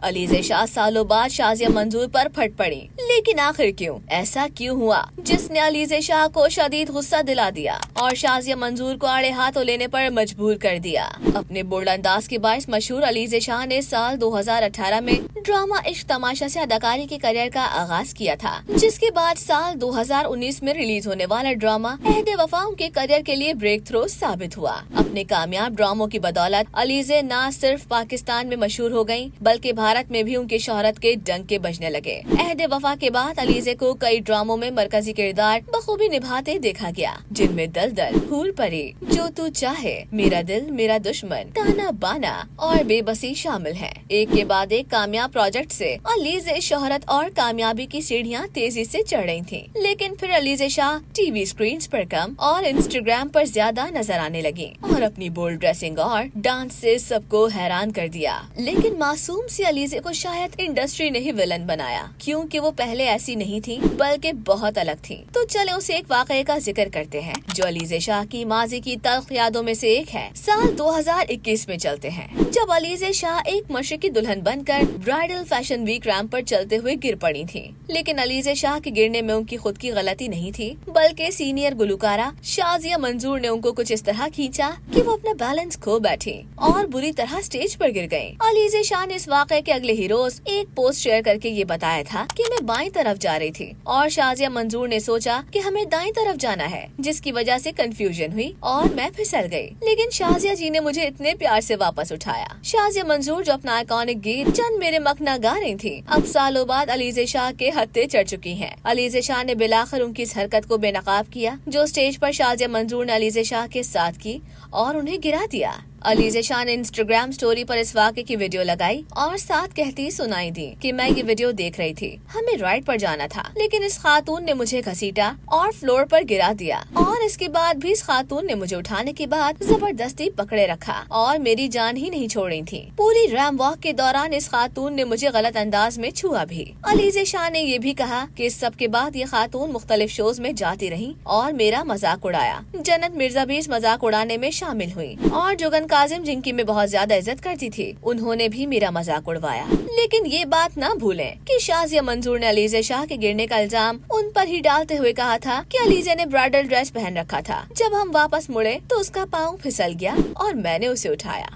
अलीज़े शाह सालों बाद शाज़िया मंजूर पर फट पड़ी, लेकिन आखिर क्यों? ऐसा क्यों हुआ जिसने अलीज़े शाह को शदीद गुस्सा दिला दिया और शाज़िया मंजूर को आड़े हाथों लेने पर मजबूर कर दिया? अपने बोल्ड अंदाज के बायस मशहूर अलीज़े शाह ने साल 2018 में ड्रामा इश्क तमाशा से अदाकारी के करियर का आगाज किया था, जिसके बाद साल 2019 में रिलीज होने वाला ड्रामा अहद वफा उनके करियर के लिए ब्रेक थ्रो साबित हुआ। अपने कामयाब ड्रामों की बदौलत अलीज़े न सिर्फ पाकिस्तान में मशहूर हो गयी, बल्कि भारत में भी उनकी शोहरत के डंके बजने लगे। अहद वफा के बाद अलीज़े को कई ड्रामों में मरकजी किरदार बखूबी निभाते देखा गया, जिनमें दलदल, हूर परी, जो तू चाहे, मेरा दिल मेरा दुश्मन, ताना बाना और बेबसी शामिल हैं। एक के बाद एक कामयाब प्रोजेक्ट से अलीज़े शोहरत और कामयाबी की सीढ़ियां तेजी से चढ़ रही थीं। लेकिन फिर अलीज़े शाह टीवी स्क्रीन पर कम और इंस्टाग्राम पर ज्यादा नजर आने लगी और अपनी बोल्ड ड्रेसिंग और डांस से सबको हैरान कर दिया। लेकिन मासूम सी अलीज़े को शायद इंडस्ट्री ने ही विलन बनाया, क्योंकि वो पहले ऐसी नहीं थी बल्कि बहुत अलग थी। तो चले उसे एक वाकये का जिक्र करते हैं जो अलीज़े शाह की माजी की तल्ख यादों में से एक है। साल 2021 में चलते हैं, जब अलीज़े शाह एक मशरकी दुल्हन बनकर ब्राइडल फैशन वीक रैंप पर चलते हुए गिर पड़ी थी। लेकिन अलीज़े शाह के गिरने में उनकी खुद की गलती नहीं थी, बल्कि सीनियर गुलकारा शाज़िया मंजूर ने उनको कुछ इस तरह खींचा कि वो अपना बैलेंस खो बैठी और बुरी तरह स्टेज पर गिर गयी। अलीज़े शाह ने इस वाक़ये के अगले ही रोज एक पोस्ट शेयर करके ये बताया था कि मैं बाईं तरफ जा रही थी और शाज़िया मंजूर ने सोचा कि हमें दाईं तरफ जाना है, जिसकी वजह से कंफ्यूजन हुई और मैं फिसल गई। लेकिन शाज़िया जी ने मुझे इतने प्यार से वापस उठाया। शाज़िया मंजूर जो अपना आइकॉनिक गीत चंद मेरे मखना गा रही थी, अब सालों बाद अलीज़े शाह के हत्थे चढ़ चुकी हैं। अलीज़े शाह ने बिलाखिर उनकी इस हरकत को बेनकाब किया जो स्टेज पर शाज़िया मंजूर ने अलीज़े शाह के साथ की और उन्हें गिरा दिया। अलीज़े शाह ने इंस्टाग्राम स्टोरी पर इस वाक़े की वीडियो लगाई और साथ कहती सुनाई दी कि मैं ये वीडियो देख रही थी, हमें राइड पर जाना था, लेकिन इस खातून ने मुझे घसीटा और फ्लोर पर गिरा दिया और इसके बाद भी इस खातून ने मुझे उठाने के बाद जबरदस्ती पकड़े रखा और मेरी जान ही नहीं छोड़ रही थी। पूरी रैम वॉक के दौरान इस खातून ने मुझे गलत अंदाज में छुआ भी। अलीज़े शाह ने ये भी कहा कि इस सब के बाद ये खातून मुख्तलिफ शोज में जाती रही और मेरा मजाक उड़ाया। जन्नत मिर्जा भी इस मजाक उड़ाने में शामिल हुई और जुगन काजिम, जिनकी मैं बहुत ज्यादा इज्जत करती थी, उन्होंने भी मेरा मजाक उड़वाया। लेकिन ये बात ना भूलें कि शाज़िया मंजूर ने अलीज़े शाह के गिरने का इल्जाम उन पर ही डालते हुए कहा था कि अलीज़े ने ब्राइडल ड्रेस पहन रखा था। जब हम वापस मुड़े तो उसका पाँव फिसल गया और मैंने उसे उठाया।